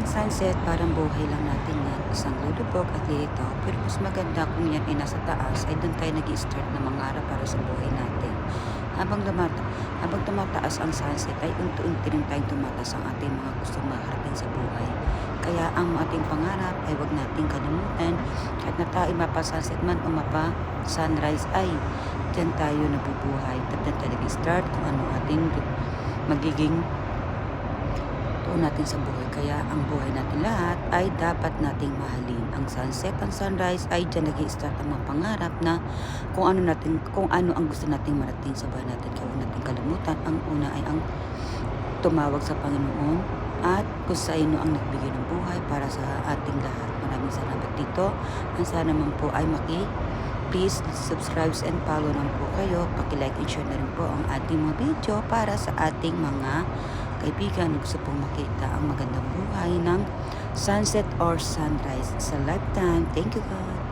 sunset, parang buhay lang natin yan. Isang lulubog at lilitaw. Pero mas maganda kung yan ay nasa taas, ay doon tayo nag-i-start na mangarap para sa buhay natin. Habang tumataas ang sunset, ay unti-unti rin tayong tumataas ang ating mga gustong makarating sa buhay. Kaya ang ating pangarap ay wag nating kalimutan. Kahit na tayo mapa-sunset man o mapa-sunrise, ay dyan tayo nabubuhay. At dyan tayo nag-i-start kung ano ating magiging tuon natin sa buhay. Kaya ang buhay natin lahat ay dapat nating mahalin. Ang sunset, ang sunrise ay dyan nag-i-start ang mga pangarap na kung ano ang gusto nating marating sa buhay natin. Kaya huwag natin kalimutan. Ang una ay ang tumawag sa Panginoon at kung sino ang nagbigay ng buhay para sa ating lahat. Maraming salamat dito. Ang sana man po ay please subscribe and follow lang po kayo. Paki-like and share na rin po ang ating mga video para sa ating mga kaibigan na gusto pong makita ang magandang buhay ng sunset or sunrise sa lifetime. Thank you God.